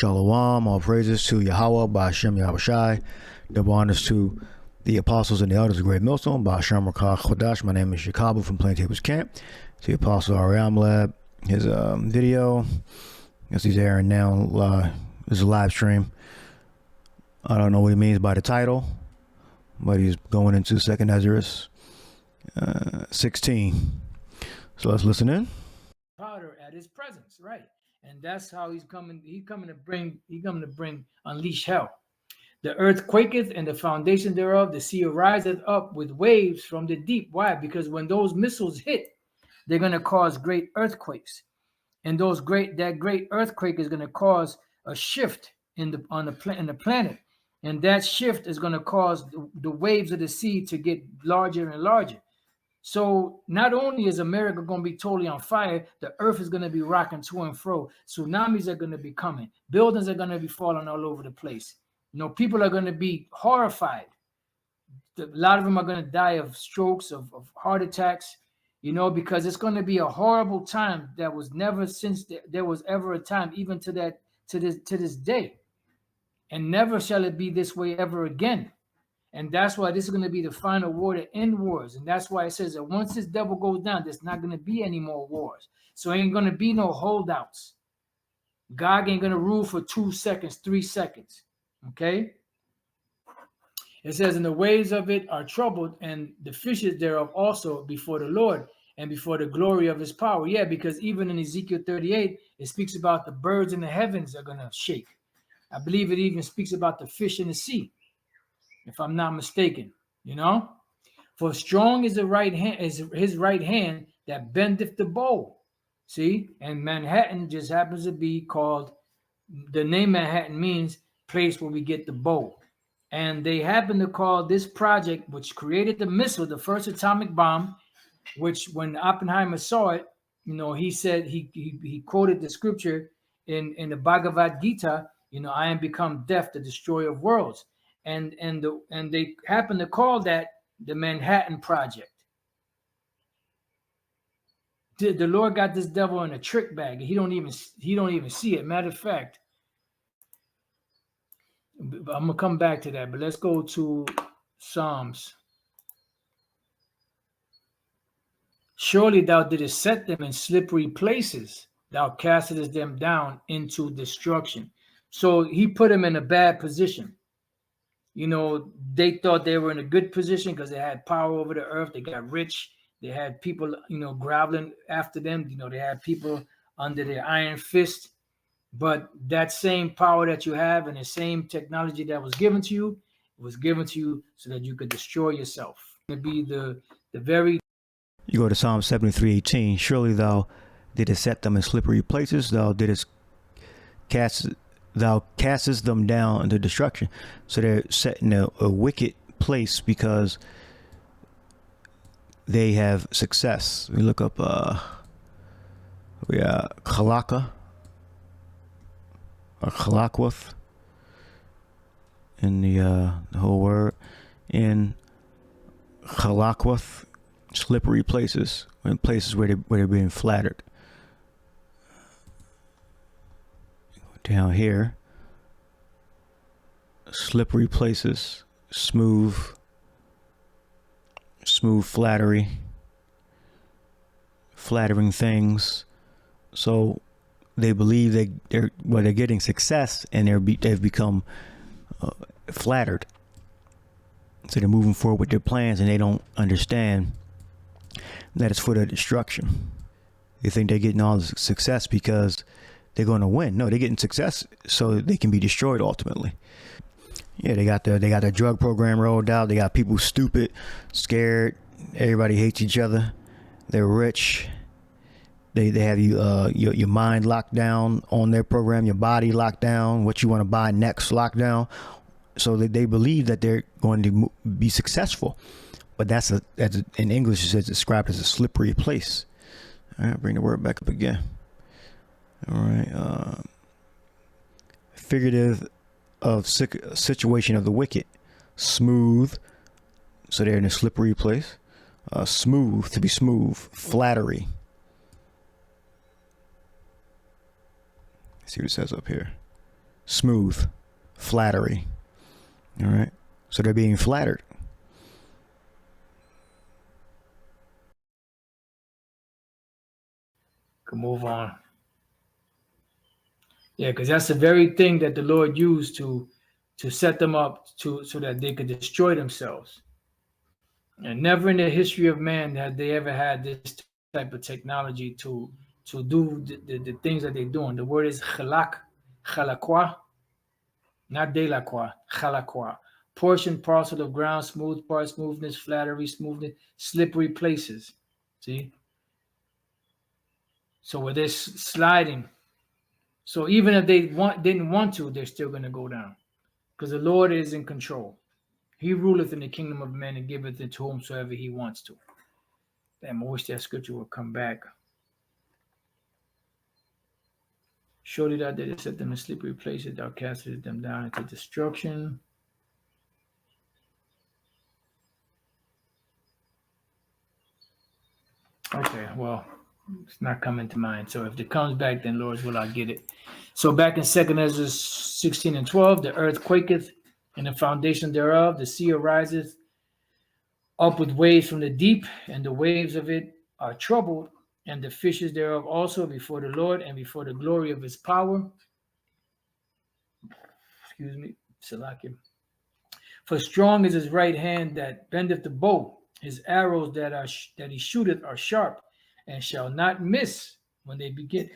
Shalom, all praises to Yahweh, Ba'ashem Yahushai. Double honors to the apostles and the elders of Great Millstone, Ba'ashem Rakah Chodash. My name is Jacobo from Plaintables Camp. To the apostle Ariam Lab, his video, as he's airing now, is a live stream. I don't know what he means by the title, but he's going into 2nd Ezra 16. So let's listen in. Powder at his presence, right? And that's how he's coming. He's coming to bring unleash hell. The earth quaketh, and the foundation thereof, the sea riseth up with waves from the deep. Why? Because when those missiles hit, they're going to cause great earthquakes, and that great earthquake is going to cause a shift in the planet, and that shift is going to cause the waves of the sea to get larger and larger. So not only is America going to be totally on fire, the earth is going to be rocking to and fro. Tsunamis are going to be coming. Buildings are going to be falling all over the place. People are going to be horrified. A lot of them are going to die of strokes, of heart attacks, because it's going to be a horrible time that was never since there was ever a time, even to this day. And never shall it be this way ever again. And that's why this is going to be the final war to end wars. And that's why it says that once this devil goes down, there's not going to be any more wars. So ain't going to be no holdouts. God ain't going to rule for 2 seconds, 3 seconds. Okay? It says, and the waves of it are troubled, and the fishes thereof also before the Lord and before the glory of his power. Yeah, because even in Ezekiel 38, it speaks about the birds in the heavens are going to shake. I believe it even speaks about the fish in the sea, if I'm not mistaken, For strong is the right hand, is his right hand that bendeth the bow. See, and Manhattan just happens to be called, the name Manhattan means place where we get the bow. And they happen to call this project, which created the missile, the first atomic bomb, which when Oppenheimer saw it, he said, he quoted the scripture in the Bhagavad Gita, I am become death, the destroyer of worlds. And they happen to call that the Manhattan Project. The Lord got this devil in a trick bag. He don't even see it. Matter of fact, I'm gonna come back to that, but let's go to Psalms. Surely thou didst set them in slippery places. Thou castest them down into destruction. So he put them in a bad position. They thought they were in a good position because they had power over the earth. They got rich. They had people, groveling after them. They had people under their iron fist. But that same power that you have and the same technology that was given to you, it was given to you so that you could destroy yourself. It'd be the very. You go to Psalm 73:18. Surely thou didst set them in slippery places. Thou castest them down into destruction. So they're set in a wicked place because they have success. We look up Chalaka or Chalakwath in the whole word. In Chalakwath, slippery places, in places where they're being flattered. Down here, slippery places, smooth flattery, flattering things. So they believe they're getting success, and they've become flattered. So they're moving forward with their plans, and they don't understand that it's for their destruction. They think they're getting all the success because they're going to win. No, they're getting success so they can be destroyed ultimately. Yeah, they got the drug program rolled out. They got people stupid, scared. Everybody hates each other. They're rich. They have your mind locked down on their program, your body locked down, what you want to buy next locked down. So they believe that they're going to be successful. But that's in English it's described as a slippery place. All right, bring the word back up again. All right, figurative of situation of the wicked, smooth. So they're in a slippery place. Smooth, to be smooth, flattery. See what it says up here. smooth, flattery. All right. So they're being flattered. Can move on. Yeah, because that's the very thing that the Lord used to set them up so that they could destroy themselves. And never in the history of man had they ever had this type of technology to do the things that they're doing. The word is chalakwa, not delacroix, chalakwa. Portion, parcel of ground, smooth part, smoothness, flattery, smoothness, slippery places. See? So with this sliding, so even if they didn't want to, they're still going to go down, because the Lord is in control. He ruleth in the kingdom of men and giveth it to whomsoever he wants to. Damn, I wish that scripture would come back. Surely thou didst set them in slippery places, thou castest them down into destruction. Okay, well, it's not coming to mind. So if it comes back, then Lord's will I get it. So back in 2 Ezra 16 and 12, the earth quaketh, and the foundation thereof, the sea ariseth up with waves from the deep, and the waves of it are troubled, and the fishes thereof also before the Lord and before the glory of his power. Excuse me, Salakim. For strong is his right hand that bendeth the bow. His arrows that he shooteth are sharp, and shall not miss when they begin.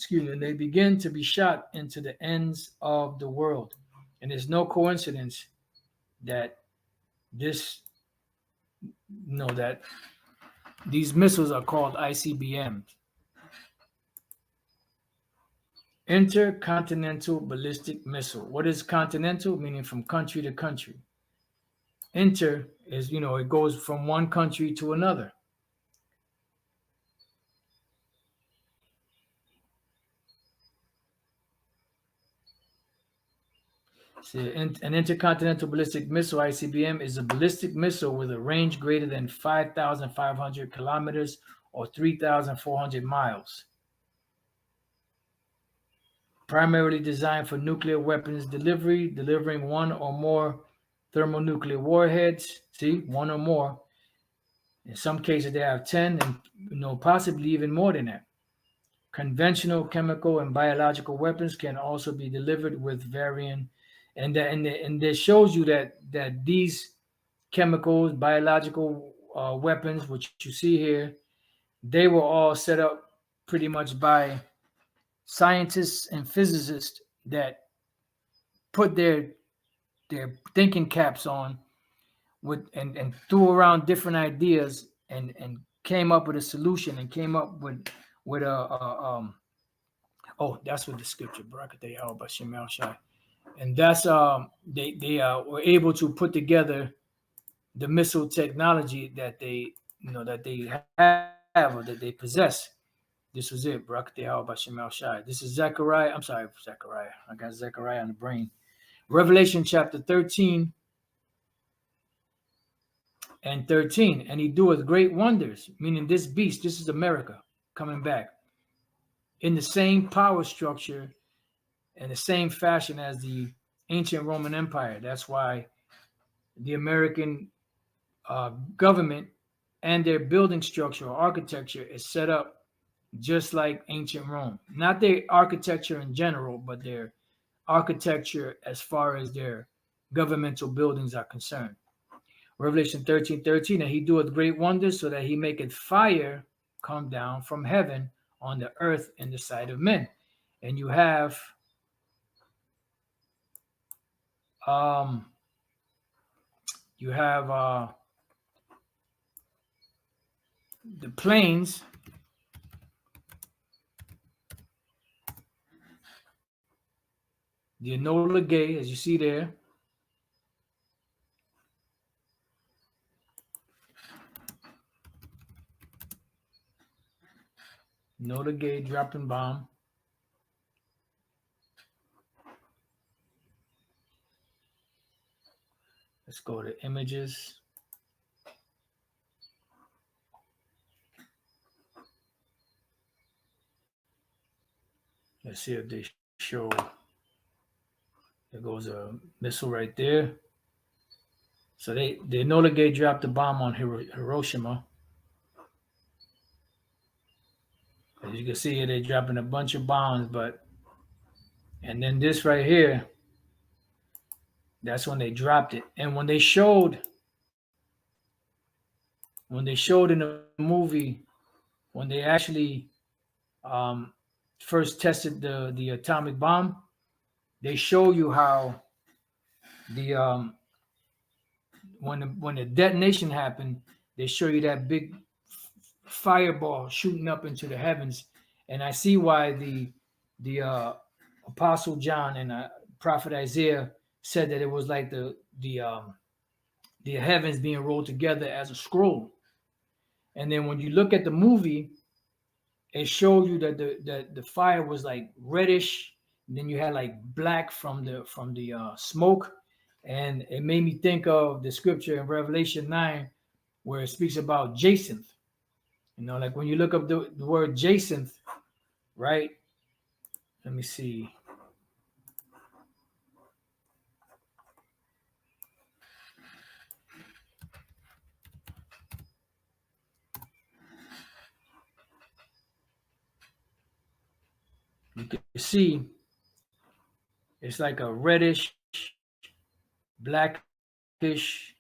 When they begin to be shot into the ends of the world. And it's no coincidence that that these missiles are called ICBMs. Intercontinental ballistic missile. What is continental? Meaning from country to country. Inter is, it goes from one country to another. So an intercontinental ballistic missile, ICBM, is a ballistic missile with a range greater than 5,500 kilometers or 3,400 miles. Primarily designed for nuclear weapons delivery, delivering one or more thermonuclear warheads. See, one or more. In some cases, they have 10 and possibly even more than that. Conventional chemical and biological weapons can also be delivered with varying, and that shows you that these chemicals, biological weapons, which you see here, they were all set up pretty much by scientists and physicists that put their thinking caps on and threw around different ideas and came up with a solution and came up with a that's what the scripture and that's they were able to put together the missile technology that they have or that they possess. This was it. This is Zechariah. I'm sorry, Zechariah. I got Zechariah on the brain. Revelation chapter 13 and 13. And he doeth great wonders, meaning this beast, this is America coming back, in the same power structure and the same fashion as the ancient Roman Empire. That's why the American government and their building structure or architecture is set up just like ancient Rome. Not their architecture in general, but their architecture as far as their governmental buildings are concerned. Revelation 13:13, and he doeth great wonders, so that he maketh fire come down from heaven on the earth in the sight of men. And you have the plains, the Enola Gay, as you see there. Enola Gay dropping bomb. Let's go to images. Let's see if they show goes a missile right there. So they Enola Gay dropped the bomb on Hiroshima. As you can see here, they're dropping a bunch of bombs, and then this right here, that's when they dropped it. And when they showed in the movie, when they actually first tested the atomic bomb, they show you how the when the detonation happened, they show you that big fireball shooting up into the heavens, and I see why the Apostle John and Prophet Isaiah said that it was like the heavens being rolled together as a scroll. And then when you look at the movie, it showed you that the fire was like reddish, and then you had like black from the smoke, and it made me think of the scripture in Revelation 9 where it speaks about Jacinth. You know, like when you look up the word Jacinth, right? Let me see. You can see it's like a reddish, blackish,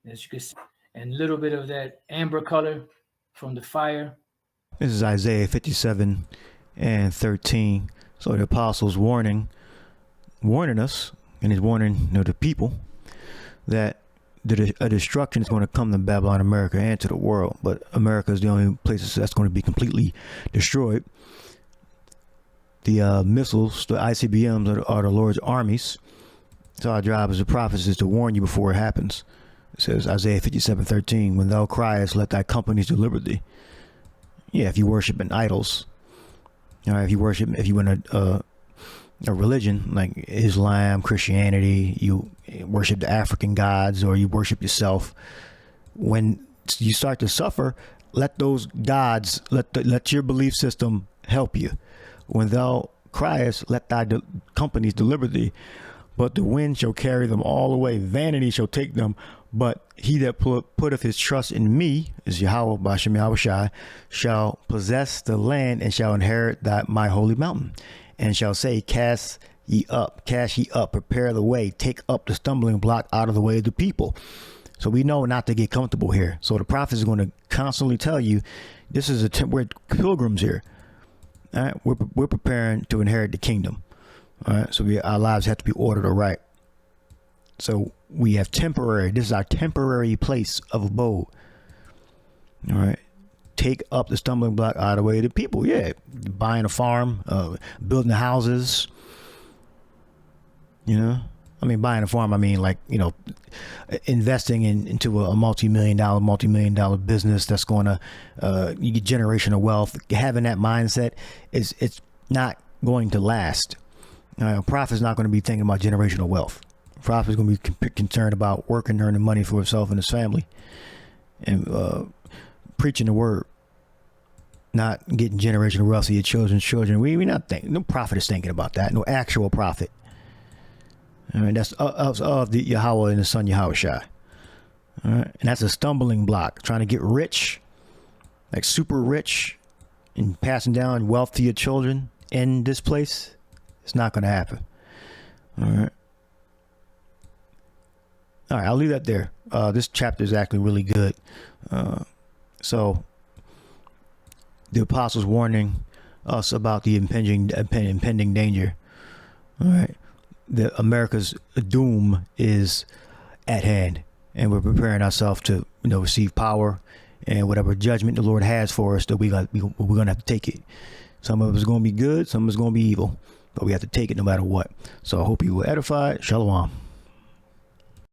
as you can see, and a little bit of that amber color from the fire. This is Isaiah 57 and 13. So the apostles warning us, and he's warning the people that a destruction is going to come to Babylon, America, and to the world. But America is the only place that's going to be completely destroyed. The missiles, the ICBMs, are the Lord's armies. So our job as a prophet is to warn you before it happens. It says Isaiah 57:13, when thou criest, let thy companies deliver thee. Yeah, if you worship in idols, if you in a religion like Islam, Christianity, you worship the African gods, or you worship yourself. When you start to suffer, let those gods, let your belief system help you. When thou criest, let thy companies deliver thee. But the wind shall carry them all away. Vanity shall take them. But he that putteth his trust in me, is Yahweh Bashem Yahushai, shall possess the land and shall inherit my holy mountain. And shall say, cast ye up, prepare the way, take up the stumbling block out of the way of the people. So we know not to get comfortable here. So the prophet is going to constantly tell you, this is we're pilgrims here. All right, we're preparing to inherit the kingdom. All right, so our lives have to be ordered aright. So we have this is our temporary place of abode. All right, take up the stumbling block out of the way of the people. Yeah, buying a farm, building the houses. Buying a farm, investing into a multi-million dollar business that's going to you get generational wealth. Having that mindset it's not going to last. A prophet's not going to be thinking about generational wealth. A prophet's going to be concerned about working, earning money for himself and his family, and preaching the word, not getting generational wealth to your children's children. We not think. No prophet is thinking about that. No actual prophet. That's of the Yahweh and the Son Yahushua. All right, and that's a stumbling block. Trying to get rich, like super rich, and passing down wealth to your children in this place, it's not going to happen. All right. I'll leave that there. This chapter is actually really good. So the apostles warning us about the impending danger. All right. America's doom is at hand, and we're preparing ourselves to receive power and whatever judgment the Lord has for us, that we're gonna have to take it. Some of it's gonna be good, some of it's gonna be evil, but we have to take it no matter what. So I hope you were edified. Shalom.